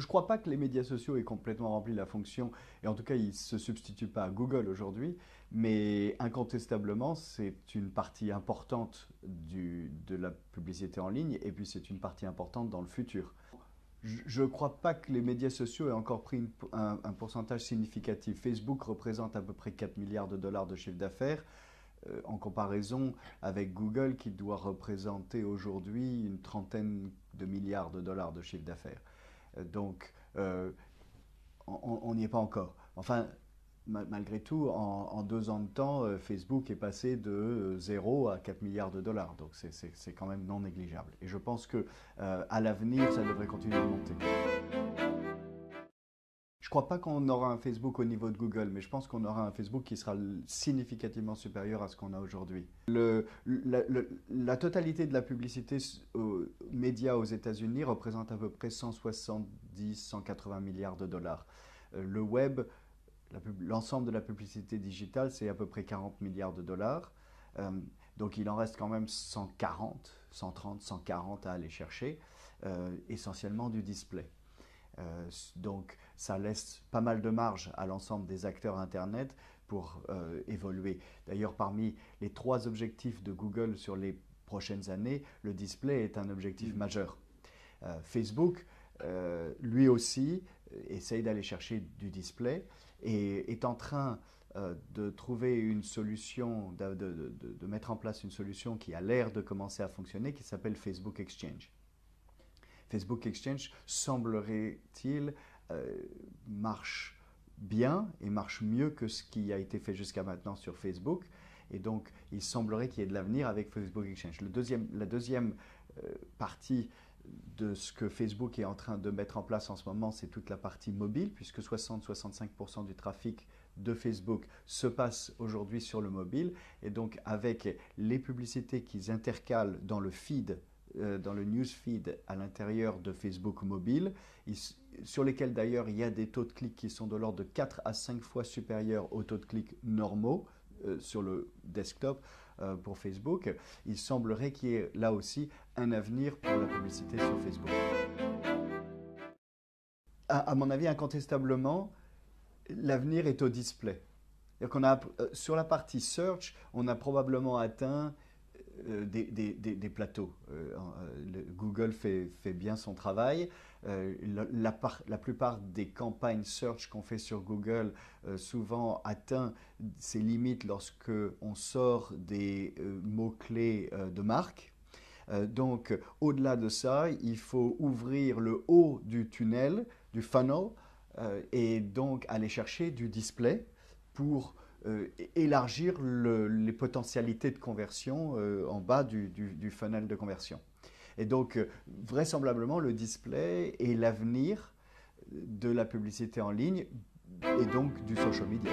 ne crois pas que les médias sociaux aient complètement rempli la fonction, et en tout cas, ils ne se substituent pas à Google aujourd'hui, mais incontestablement, c'est une partie importante de la publicité en ligne, et puis c'est une partie importante dans le futur. Je ne crois pas que les médias sociaux aient encore pris un pourcentage significatif. Facebook représente à peu près 4 milliards de dollars de chiffre d'affaires, en comparaison avec Google qui doit représenter aujourd'hui une trentaine de milliards de dollars de chiffre d'affaires. Donc, on n'y est pas encore. Enfin, malgré tout, en 2 ans de temps, Facebook est passé de 0 à 4 milliards de dollars. Donc, c'est quand même non négligeable. Et je pense que à l'avenir, ça devrait continuer de monter. Je ne crois pas qu'on aura un Facebook au niveau de Google, mais je pense qu'on aura un Facebook qui sera significativement supérieur à ce qu'on a aujourd'hui. La totalité de la publicité média aux États-Unis représente à peu près 170-180 milliards de dollars. Le web, l'ensemble de la publicité digitale, c'est à peu près 40 milliards de dollars. Donc il en reste quand même 140, 130, 140 à aller chercher, essentiellement du display. Donc ça laisse pas mal de marge à l'ensemble des acteurs Internet pour évoluer. D'ailleurs, parmi les 3 objectifs de Google sur les prochaines années, le display est un objectif majeur. Facebook, lui aussi, essaye d'aller chercher du display et est en train de trouver une solution, de mettre en place une solution qui a l'air de commencer à fonctionner, qui s'appelle Facebook Exchange. Facebook Exchange, semblerait-il, marche bien et marche mieux que ce qui a été fait jusqu'à maintenant sur Facebook. Et donc, il semblerait qu'il y ait de l'avenir avec Facebook Exchange. La deuxième partie de ce que Facebook est en train de mettre en place en ce moment, c'est toute la partie mobile, puisque 60-65% du trafic de Facebook se passe aujourd'hui sur le mobile. Et donc, avec les publicités qu'ils intercalent dans le feed, dans le newsfeed à l'intérieur de Facebook mobile, sur lesquels d'ailleurs il y a des taux de clics qui sont de l'ordre de 4 à 5 fois supérieurs aux taux de clics normaux sur le desktop pour Facebook. Il semblerait qu'il y ait là aussi un avenir pour la publicité sur Facebook. À mon avis, incontestablement, l'avenir est au display. Sur la partie search, on a probablement atteint des plateaux. Google fait bien son travail. La plupart des campagnes search qu'on fait sur Google souvent atteint ses limites lorsque on sort des mots-clés de marque. Donc, au-delà de ça, il faut ouvrir le haut du tunnel, du funnel, et donc aller chercher du display pour élargir les potentialités de conversion en bas du funnel de conversion. Et donc, vraisemblablement, le display est l'avenir de la publicité en ligne et donc du social media.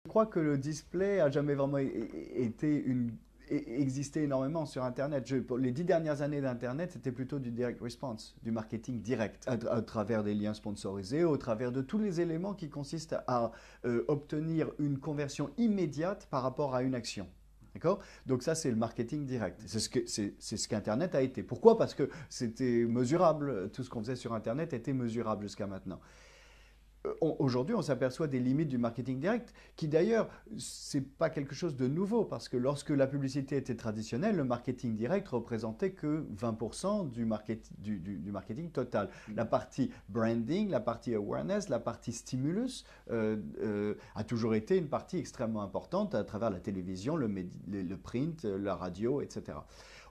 Je crois que le display a jamais vraiment existé énormément sur Internet. Les 10 dernières années d'Internet, c'était plutôt du direct response, du marketing direct, à travers des liens sponsorisés, au travers de tous les éléments qui consistent à obtenir une conversion immédiate par rapport à une action. D'accord ? Donc ça, c'est le marketing direct. C'est ce qu'Internet a été. Pourquoi ? Parce que c'était mesurable. Tout ce qu'on faisait sur Internet était mesurable jusqu'à maintenant. Aujourd'hui, on s'aperçoit des limites du marketing direct, qui d'ailleurs, ce n'est pas quelque chose de nouveau, parce que lorsque la publicité était traditionnelle, le marketing direct représentait que 20% du marketing total. La partie branding, la partie awareness, la partie stimulus a toujours été une partie extrêmement importante à travers la télévision, le print, la radio, etc.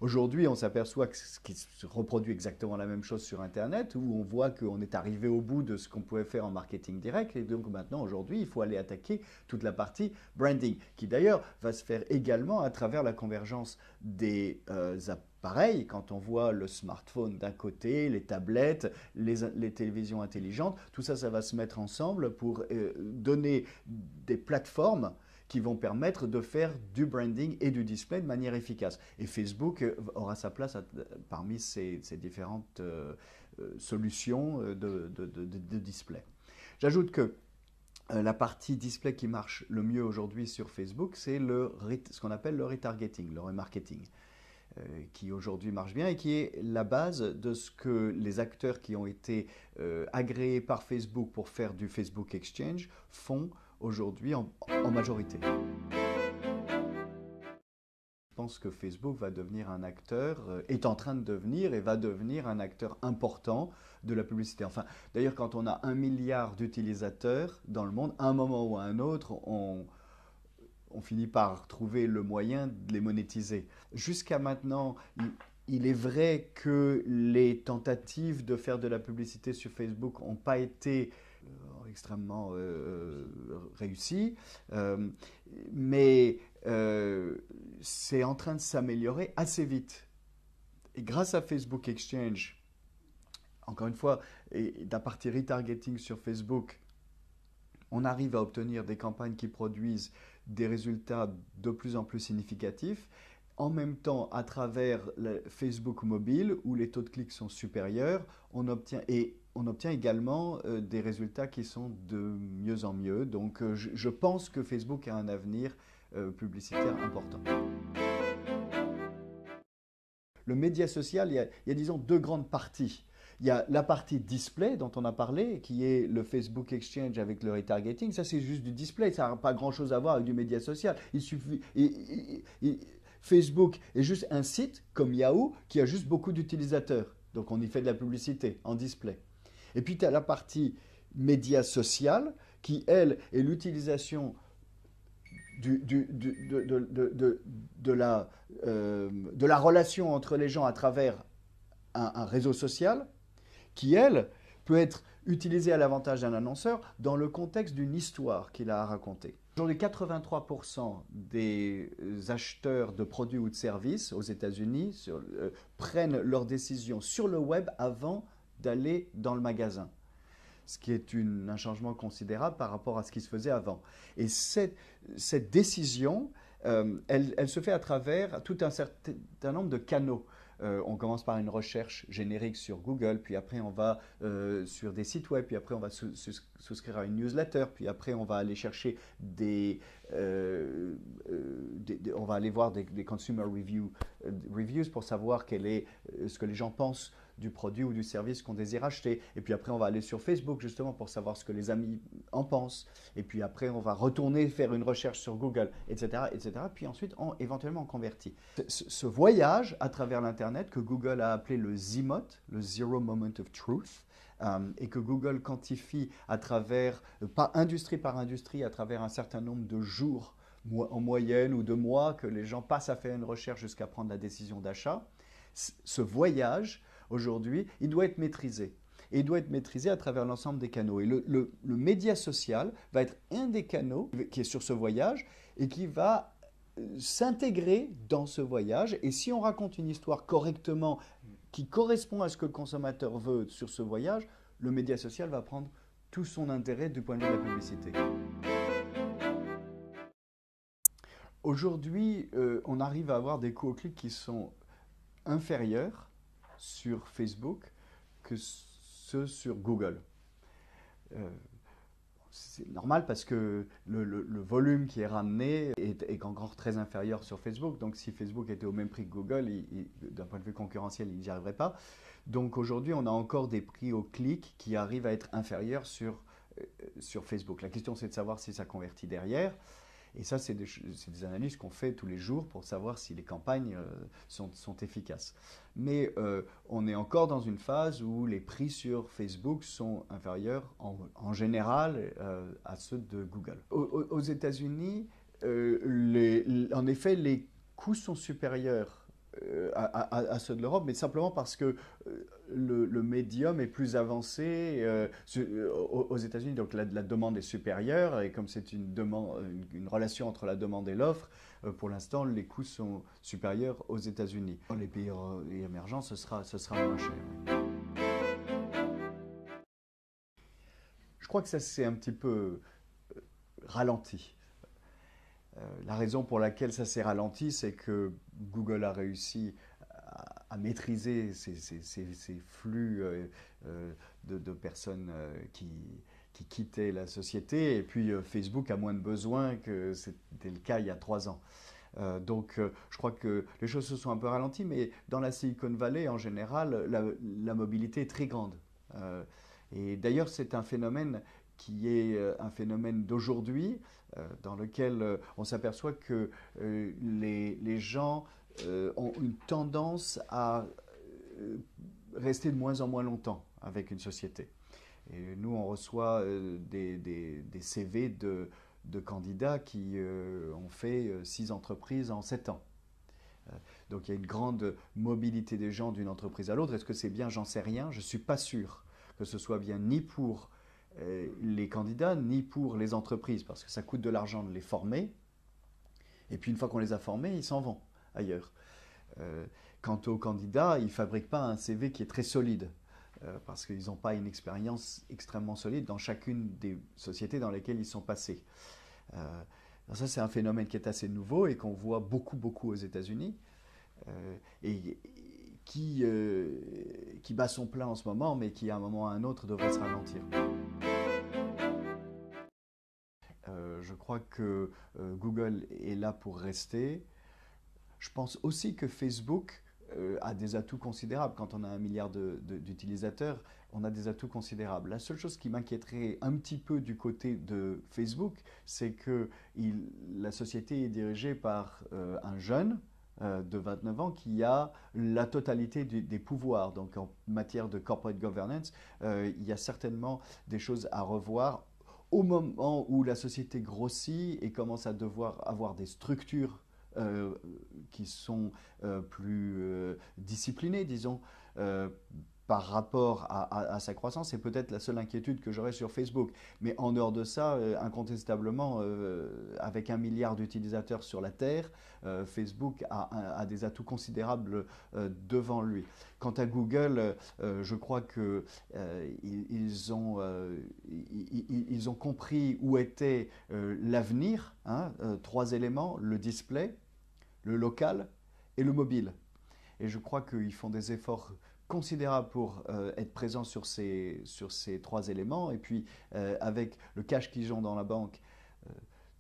Aujourd'hui, on s'aperçoit qu'il se reproduit exactement la même chose sur Internet, où on voit qu'on est arrivé au bout de ce qu'on pouvait faire en marketing direct. Et donc maintenant, aujourd'hui, il faut aller attaquer toute la partie branding, qui d'ailleurs va se faire également à travers la convergence des appareils. Quand on voit le smartphone d'un côté, les tablettes, les télévisions intelligentes, tout ça, ça va se mettre ensemble pour donner des plateformes qui vont permettre de faire du branding et du display de manière efficace. Et Facebook aura sa place parmi ces différentes solutions de display. J'ajoute que la partie display qui marche le mieux aujourd'hui sur Facebook, c'est ce qu'on appelle le retargeting, le remarketing. qui aujourd'hui marche bien et qui est la base de ce que les acteurs qui ont été agréés par Facebook pour faire du Facebook Exchange font aujourd'hui en majorité. Je pense que Facebook va devenir un acteur, est en train de devenir et va devenir un acteur important de la publicité. Enfin, d'ailleurs, quand on a 1 milliard d'utilisateurs dans le monde, à un moment ou à un autre, on finit par trouver le moyen de les monétiser. Jusqu'à maintenant, il est vrai que les tentatives de faire de la publicité sur Facebook n'ont pas été extrêmement réussies, mais c'est en train de s'améliorer assez vite. Et grâce à Facebook Exchange, encore une fois, et d'un parti retargeting sur Facebook, on arrive à obtenir des campagnes qui produisent des résultats de plus en plus significatifs. En même temps, à travers le Facebook mobile, où les taux de clics sont supérieurs, on obtient également des résultats qui sont de mieux en mieux. Donc je pense que Facebook a un avenir publicitaire important. Le média social, il y a disons deux grandes parties. Il y a la partie display dont on a parlé, qui est le Facebook Exchange avec le retargeting. Ça, c'est juste du display. Ça n'a pas grand-chose à voir avec du média social. Il suffit, Facebook est juste un site comme Yahoo qui a juste beaucoup d'utilisateurs. Donc, on y fait de la publicité en display. Et puis, tu as la partie média social qui, elle, est l'utilisation de la relation entre les gens à travers un réseau social qui, elle, peut être utilisée à l'avantage d'un annonceur dans le contexte d'une histoire qu'il a à raconter. Aujourd'hui, 83% des acheteurs de produits ou de services aux États-Unis prennent leurs décisions sur le web avant d'aller dans le magasin, ce qui est un changement considérable par rapport à ce qui se faisait avant. Et cette décision, elle se fait à travers tout un certain nombre de canaux. On commence par une recherche générique sur Google, puis après on va sur des sites web, puis après on va souscrire à une newsletter, puis après on va aller chercher on va aller voir des consumer reviews pour savoir quel est ce que les gens pensent du produit ou du service qu'on désire acheter. Et puis après, on va aller sur Facebook justement pour savoir ce que les amis en pensent. Et puis après, on va retourner faire une recherche sur Google, etc. etc. Puis ensuite, éventuellement, on convertit. Ce voyage à travers l'Internet que Google a appelé le ZMOT, le Zero Moment of Truth, et que Google quantifie à travers, pas industrie par industrie, à travers un certain nombre de jours en moyenne ou de mois que les gens passent à faire une recherche jusqu'à prendre la décision d'achat. Ce voyage, aujourd'hui, il doit être maîtrisé. Et il doit être maîtrisé à travers l'ensemble des canaux. Et le média social va être un des canaux qui est sur ce voyage et qui va s'intégrer dans ce voyage. Et si on raconte une histoire correctement qui correspond à ce que le consommateur veut sur ce voyage, le média social va prendre tout son intérêt du point de vue de la publicité. Aujourd'hui, on arrive à avoir des coûts au clic qui sont inférieurs sur Facebook que ceux sur Google. C'est normal parce que le volume qui est ramené est encore très inférieur sur Facebook. Donc si Facebook était au même prix que Google, d'un point de vue concurrentiel, il n'y arriverait pas. Donc aujourd'hui, on a encore des prix au clic qui arrivent à être inférieurs sur Facebook. La question, c'est de savoir si ça convertit derrière. Et ça, c'est des analyses qu'on fait tous les jours pour savoir si les campagnes sont efficaces. Mais on est encore dans une phase où les prix sur Facebook sont inférieurs en général à ceux de Google. Aux États-Unis, en effet, les coûts sont supérieurs à ceux de l'Europe, mais simplement parce que le médium est plus avancé aux États-Unis, donc la demande est supérieure, et comme c'est une relation entre la demande et l'offre, pour l'instant, les coûts sont supérieurs aux États-Unis. Dans les pays émergents, ce sera moins cher. Je crois que ça s'est un petit peu ralenti. La raison pour laquelle ça s'est ralenti, c'est que Google a réussi à maîtriser ces flux de personnes qui quittaient la société, et puis Facebook a moins de besoins que c'était le cas il y a 3 ans. Je crois que les choses se sont un peu ralenties, mais dans la Silicon Valley, en général, la mobilité est très grande. Et d'ailleurs, c'est un phénomène qui est un phénomène d'aujourd'hui, dans lequel on s'aperçoit que les gens ont une tendance à rester de moins en moins longtemps avec une société. Et nous, on reçoit des CV de candidats qui ont fait 6 entreprises en 7 ans. Donc il y a une grande mobilité des gens d'une entreprise à l'autre. Est-ce que c'est bien? J'en sais rien. Je ne suis pas sûr que ce soit bien ni pour les candidats, ni pour les entreprises, parce que ça coûte de l'argent de les former. Et puis une fois qu'on les a formés, ils s'en vont ailleurs. Quant aux candidats, ils ne fabriquent pas un CV qui est très solide, parce qu'ils n'ont pas une expérience extrêmement solide dans chacune des sociétés dans lesquelles ils sont passés. Ça, c'est un phénomène qui est assez nouveau et qu'on voit beaucoup aux États-Unis, et qui bat son plein en ce moment, mais qui à un moment ou à un autre devrait se ralentir. Je crois que Google est là pour rester. Je pense aussi que Facebook a des atouts considérables. Quand on a 1 milliard d'utilisateurs, on a des atouts considérables. La seule chose qui m'inquiéterait un petit peu du côté de Facebook, c'est que la société est dirigée par un jeune de 29 ans qui a la totalité des pouvoirs. Donc en matière de corporate governance, il y a certainement des choses à revoir au moment où la société grossit et commence à devoir avoir des structures qui sont plus disciplinées, disons, par rapport à sa croissance. C'est peut-être la seule inquiétude que j'aurais sur Facebook. Mais en dehors de ça, incontestablement, avec 1 milliard d'utilisateurs sur la Terre, Facebook a des atouts considérables devant lui. Quant à Google, je crois qu'ils ont compris où était l'avenir. 3 éléments: le display, le local et le mobile. Et je crois qu'ils font des efforts considérable pour être présent sur ces 3 éléments. Et puis avec le cash qu'ils ont dans la banque,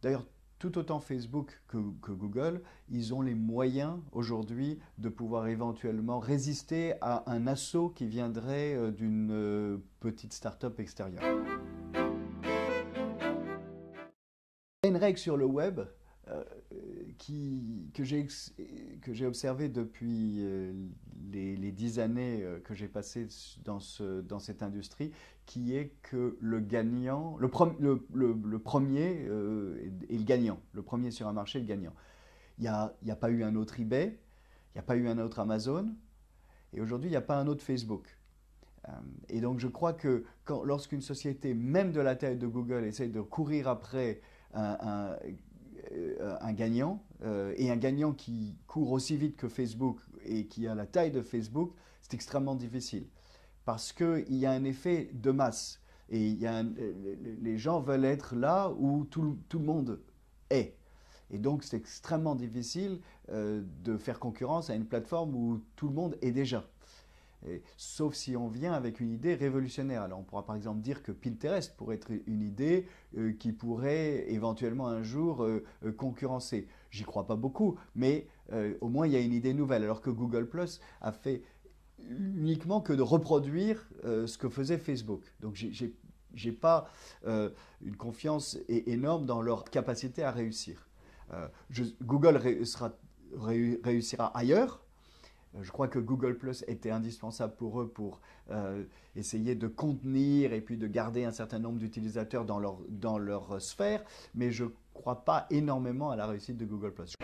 d'ailleurs tout autant Facebook que Google, ils ont les moyens aujourd'hui de pouvoir éventuellement résister à un assaut qui viendrait d'une petite start-up extérieure. Il y a une règle sur le web que j'ai observé depuis les 10 années que j'ai passées dans cette industrie, qui est que le gagnant, le premier est le gagnant. Le premier sur un marché est le gagnant. Il n'y a pas eu un autre eBay, il n'y a pas eu un autre Amazon, et aujourd'hui il n'y a pas un autre Facebook. Et donc je crois que lorsqu'une société, même de la taille de Google, essaie de courir après un gagnant, et un gagnant qui court aussi vite que Facebook et qui a la taille de Facebook, c'est extrêmement difficile. Parce qu'il y a un effet de masse. Et les gens veulent être là où tout le monde est. Et donc c'est extrêmement difficile de faire concurrence à une plateforme où tout le monde est déjà. Sauf si on vient avec une idée révolutionnaire. Alors on pourra par exemple dire que Pinterest pourrait être une idée qui pourrait éventuellement un jour concurrencer. J'y crois pas beaucoup, mais au moins il y a une idée nouvelle. Alors que Google Plus a fait uniquement que de reproduire ce que faisait Facebook. Donc j'ai pas une confiance énorme dans leur capacité à réussir. Google réussira ailleurs. Je crois que Google Plus était indispensable pour eux pour essayer de contenir et puis de garder un certain nombre d'utilisateurs dans leur sphère, mais je ne crois pas énormément à la réussite de Google Plus.